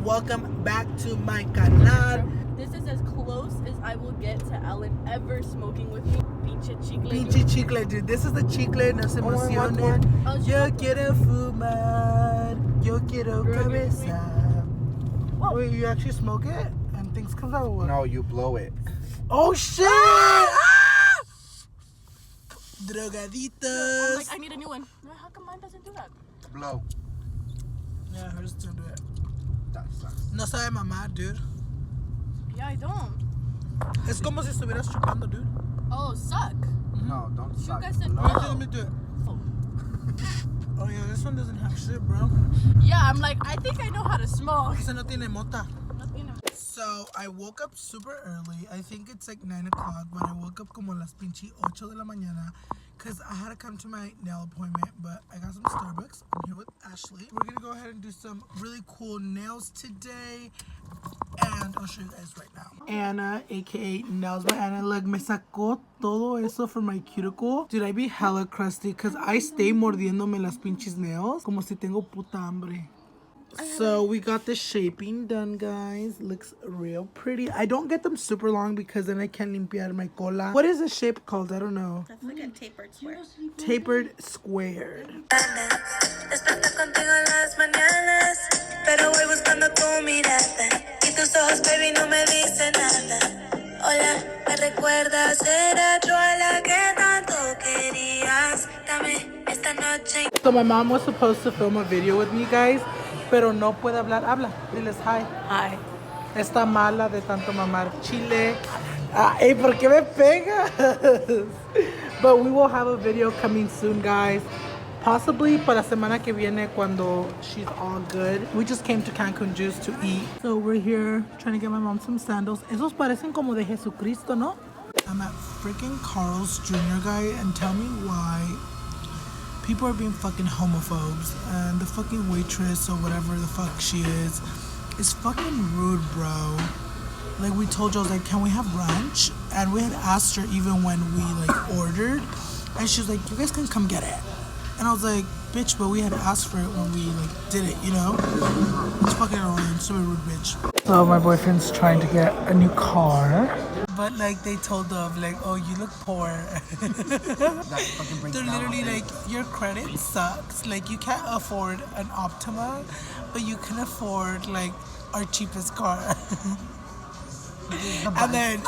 welcome back to my canal. This is as close as I will get to Alan ever smoking with me. Pinche chicle. Pinche chicle, dude. This is the chicle, no se emocionen. Yo quiero fumar. Yo quiero cabeza. Wait, you actually smoke it? And things come out? What? No, you blow it. Oh, shit! Ah! Drogaditos. I'm like, I need a new one. How come mine doesn't do that? Blow. Yeah, hers don't do it. That sucks. No sabe mamar, dude. Yeah, I don't. Es como si estuvieras chupando, dude. Oh, suck. No, don't suck. guys said Blow. Let me do it. Oh yeah, this one doesn't have shit, bro. Yeah, I'm like, I think I know how to smoke. Ese no tiene mota. So I woke up super early. I think it's like 9 o'clock, but I woke up como las pinche 8 de la mañana because I had to come to my nail appointment, but I got some Starbucks. I'm here with Ashley. We're gonna go ahead and do some really cool nails today, and I'll show you guys right now. Anna, aka Nails by Anna. Look, me sacó todo eso from my cuticle. Dude, I be hella crusty because I stay mordiéndome las pinches nails como si tengo puta hambre. So we got the shaping done, guys. Looks real pretty. I don't get them super long because then I can't limpiar my cola. What is the shape called? I don't know. That's like a tapered square. Tapered squared. Desperta contigo en las mañanas, pero voy buscando tu mirada y tus ojos, baby, no me dicen nada. Hola, ¿me recuerdas? Era yo a la que tanto querías. Dame esta noche. So my mom was supposed to film a video with me, guys, pero no puede hablar. Habla. Diles hi. Hi. Está mala de tanto mamar chile. Hey, ¿por qué me pegas? But we will have a video coming soon, guys. Possibly para semana que viene cuando she's all good. We just came to Cancun Juice to eat. So we're here trying to get my mom some sandals. Esos parecen como de Jesucristo, ¿no? I'm at freaking Carl's Jr., guy, and tell me why people are being fucking homophobes. And the fucking waitress or whatever the fuck she is fucking rude, bro. Like we told you, I was like, can we have brunch? And we had asked her even when we like ordered. And she was like, you guys can come get it. And I was like, bitch, but we had asked for it when we like did it, you know? It's fucking annoying, so rude, bitch. So my boyfriend's trying to get a new car. But like they told them, like, oh, you look poor. They're literally like, your credit sucks. Like you can't afford an Optima, but you can afford like our cheapest car. And then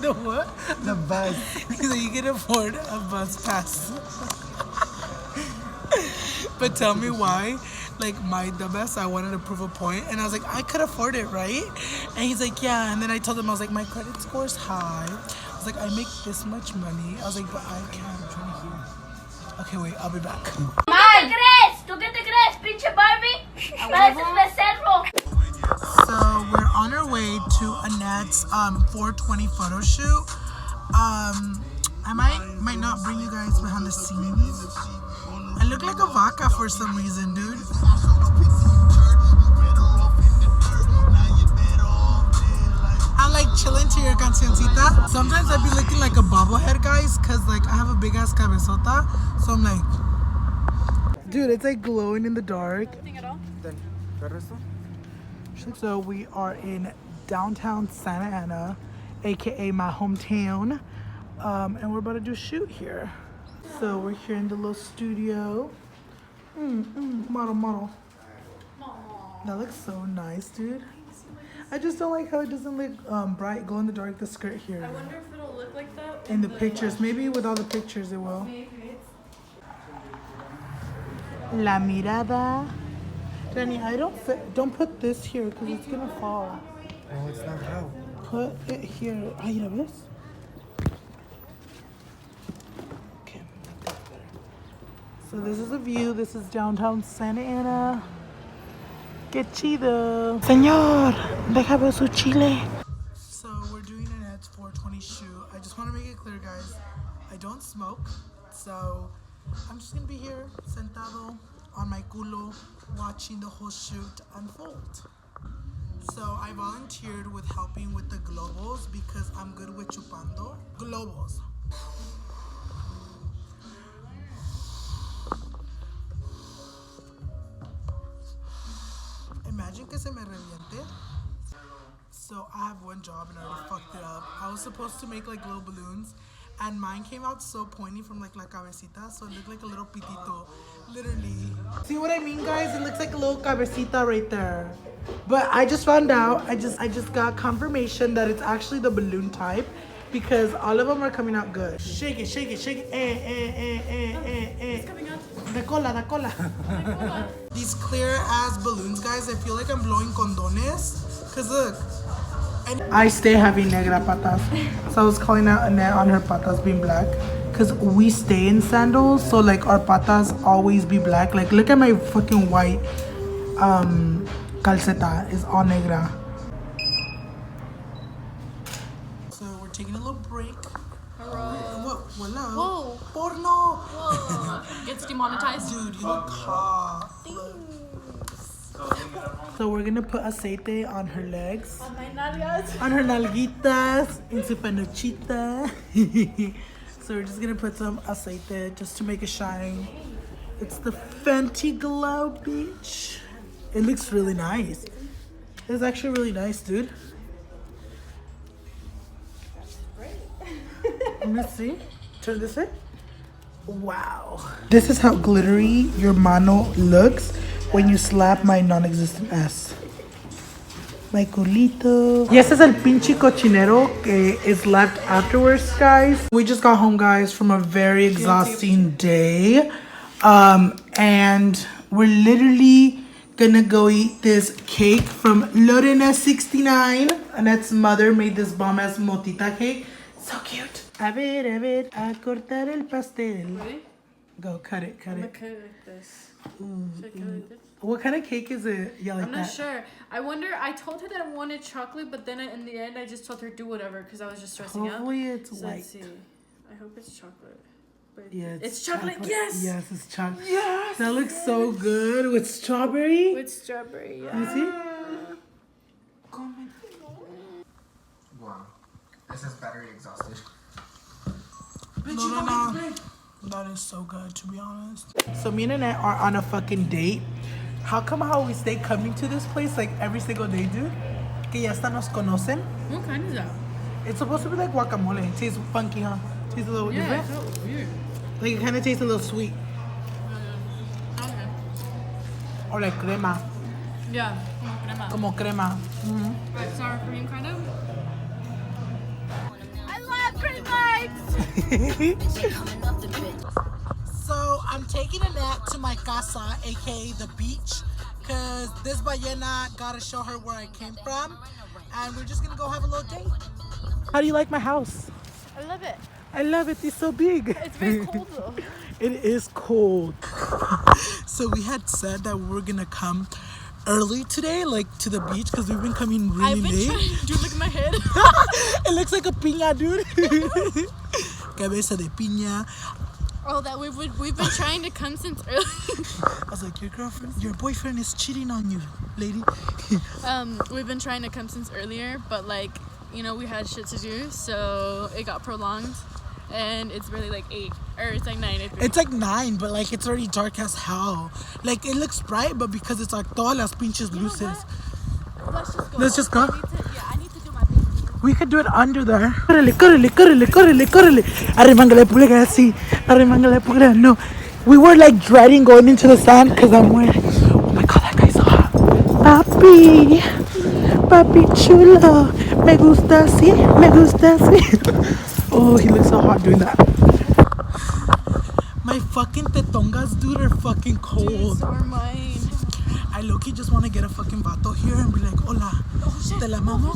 the what? The bus. So you can afford a bus pass. But tell me why. Like my dumbass, I wanted to prove a point, and I was like, I could afford it, right? And he's like, yeah. And then I told him, I was like, my credit score's high. I was like, I make this much money. I was like, but I can't. I'm trying to hear. Okay, wait, I'll be back. ¿Qué crees? ¿Tú qué te crees, pinche Barbie? Pareces becerro. So we're on our way to Annette's 420 photo shoot. I might not bring you guys behind the scenes. I look like a vaca for some reason, dude. I'm like chilling to your cancioncita. Sometimes I be looking like a bobblehead, guys, cause like I have a big ass cabezota. So I'm like, dude, it's like glowing in the dark. Nothing at all? So we are in downtown Santa Ana, aka my hometown, and we're about to do a shoot here. So we're here in the little studio. Model. That looks so nice, dude. I just don't like how it doesn't look bright, glow in the dark, the skirt here. I wonder if it'll look like that In the pictures, maybe with all the pictures it will. Maybe. La mirada. Danny, don't put this here because it's gonna fall. Oh, it's not how. Put it here. Ay, ¿la ves? Okay, that's better. So this is a view. This is downtown Santa Ana. Qué chido. Señor, deja ver su chile. So we're doing Annette's 420 shoot. I just want to make it clear, guys. I don't smoke, so I'm just gonna be here sentado on my culo watching the whole shoot unfold. So I volunteered with helping with the globos because I'm good with chupando. Globos. imagine que se me reviente. So I have one job and I already fucked it up. I was supposed to make like little balloons, and mine came out so pointy from like la cabecita, so it looked like a little pitito, literally. See what I mean, guys? It looks like a little cabecita right there. But I just found out, I just got confirmation that it's actually the balloon type, because all of them are coming out good. Shake it, shake it, shake it. It's coming out. Da cola, da cola. These clear ass balloons, guys, I feel like I'm blowing condones. Cause look. And I stay having negra patas. So I was calling out Annette on her patas being black. Cause we stay in sandals, so like our patas always be black. Like look at my fucking white calceta. It's all negra. So we're taking a little break. Whoa, Whoa. Porno. Whoa. Gets demonetized. Dude, you look hot. So we're gonna put aceite on her legs. On my nalgas. On her nalguitas. In su panochita. So we're just gonna put some aceite just to make it shine. It's the Fenty Glow, bitch. It looks really nice. It's actually really nice, dude. Let me see. Turn this way. Wow. This is how glittery your mano looks when you slap my non-existent ass. My culito. Y este es el pinche cochinero que is left afterwards, guys. We just got home, guys, from a very exhausting day. And we're literally gonna go eat this cake from Lorena 69. Annette's mother made this bomb-ass motita cake. So cute. A ver, a cortar el pastel. Ready? Go, cut it, cut I'm it. gonna cut it like this. Should I cut it like this? What kind of cake is it? Yeah, like I'm that. not sure. I wonder. I told her that I wanted chocolate, but then in the end, I just told her do whatever because I was just stressing out. Hopefully it's So white. let's see. I hope it's chocolate. But Yeah, it's chocolate. Yes. Yes, it's chocolate. Yes. That looks so good with strawberry. With strawberry. You Yeah. see? Wow. This is battery exhausted. No. That is so good, to be honest. So me and Annette are on a fucking date. How come how we stay coming to this place like every single day, dude? Que ya hasta nos conocen. What kind is that? It's supposed to be like guacamole. It tastes funky, huh? Tastes a little different. so weird. Like it kind of tastes a little sweet. Okay. Or like crema. Yeah. Como crema. Like sour cream, kind of. I love cream bites. So I'm taking Annette to my casa, aka the beach, cause this ballena gotta show her where I came from, and we're just gonna go have a little date. How do you like my house? I love it. I love it. It's so big. It's very cold though. It is cold. So we had said that we were gonna come early today, like to the beach, because we've been coming really I've been late. trying. Dude, look at my head. It looks like a piña, dude. Cabeza de piña. Oh, that we've been trying to come since early. I was like, your boyfriend is cheating on you, lady. We've been trying to come since earlier, but like, you know, we had shit to do, so it got prolonged, and it's really like 8 or it's like 9. It's like 9, but like it's already dark as hell. Like it looks bright, but because it's like todas las pinches luces. Let's just go. Let's just go. I need to do my thing. We could do it under there. Córrele. Arremángale pulga, así. Arremángale pulga. No. We were like dreading going into the sun because I'm wearing. Oh my god, that guy's so hot. Papi chulo. Me gusta así. Oh, he looks so hot doing that. My fucking tetongas, dude, are fucking cold. Dude, so are mine. I low-key just want to get a fucking vato here and be like, hola, te la mamo.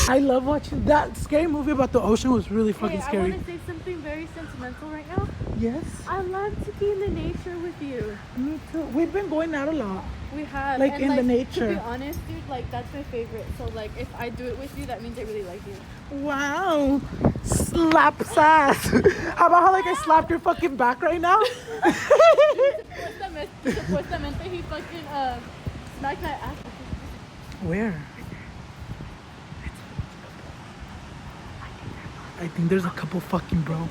I love watching that scary movie about the ocean. Was really fucking Hey, scary. I want to say something very sentimental right now. Yes, I love to be in the nature with you. me too. We've been going out a lot. We have. Like, and in the To nature. be honest, dude, like that's my favorite. So like, if I do it with you, that means I really like you. Wow, slap ass. How about how like I slapped your fucking back right now? Supuestamente he fucking smacked my ass. Where? I think there's a couple fucking bro.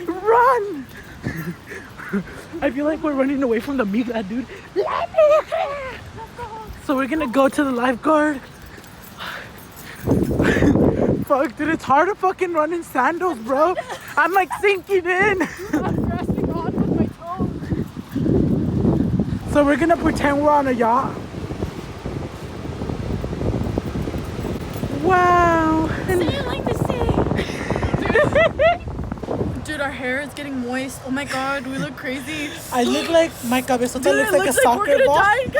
Run! I feel like we're running away from the migra, dude. So we're gonna go to the lifeguard. Fuck, dude, it's hard to fucking run in sandals, bro. I'm like sinking in. I'm grasping on with my toes. So we're gonna pretend we're on a yacht. Wow. Say it like the sea. Dude, our hair is getting moist. Oh my god, we look crazy. I look like my cabezota Dude, looks it like a looks like we're soccer gonna ball. die.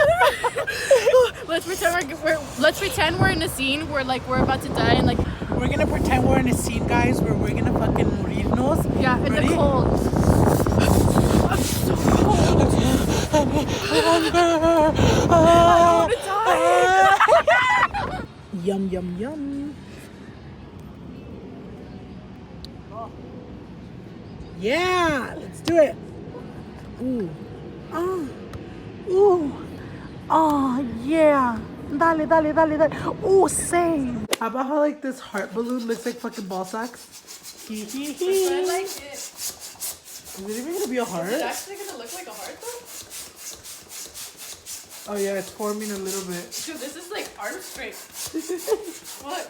Let's pretend we're in a scene where like we're about to die and like We're gonna pretend we're in a scene, guys, where we're gonna fucking morirnos. yeah, in Ready? the cold. I'm so cold. I want to die. Yum, yum, yum. Yeah, let's do it. Ooh. Oh. Ooh. Oh, yeah. Dale, dale, dale, dale. Ooh, same. How about how like this heart balloon looks like fucking ball sacks? Hee hee hee. I like it. Is it even gonna be a heart? It's actually gonna look like a heart though. Oh yeah, it's forming a little bit. Dude, this is like arm strength. What?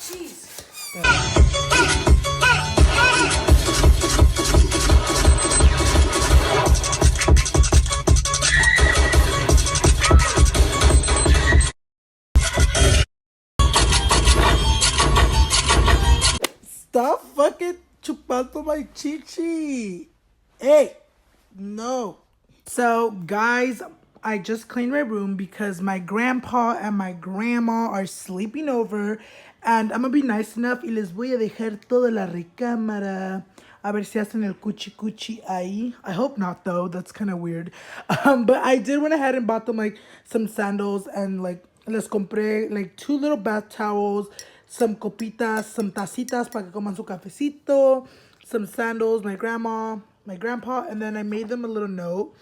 Jeez. Stop fucking chupando my chichi. Hey, no. So, guys, I just cleaned my room because my grandpa and my grandma are sleeping over. And I'm gonna be nice enough y les voy a dejar toda la recámara. A ver si hacen el cuchi cuchi ahí. I hope not, though. That's kind of weird. But I did went ahead and bought them, like, some sandals and, like, les compré, like, 2 little bath towels, some copitas, some tacitas para que coman su cafecito, some sandals, my grandma, my grandpa, and then I made them a little note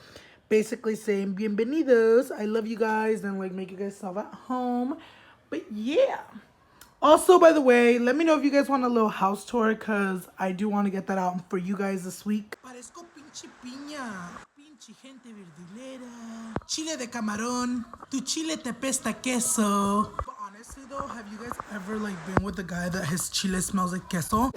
basically saying, bienvenidos, I love you guys, and, like, make you guys feel at home. But, yeah. Also, by the way, let me know if you guys want a little house tour, because I do want to get that out for you guys this week. Parezco pinche piña. Pinche gente verdulera. Chile de camarón. Tu chile te pesta queso. But honestly, though, have you guys ever, like, been with a guy that his chile smells like queso?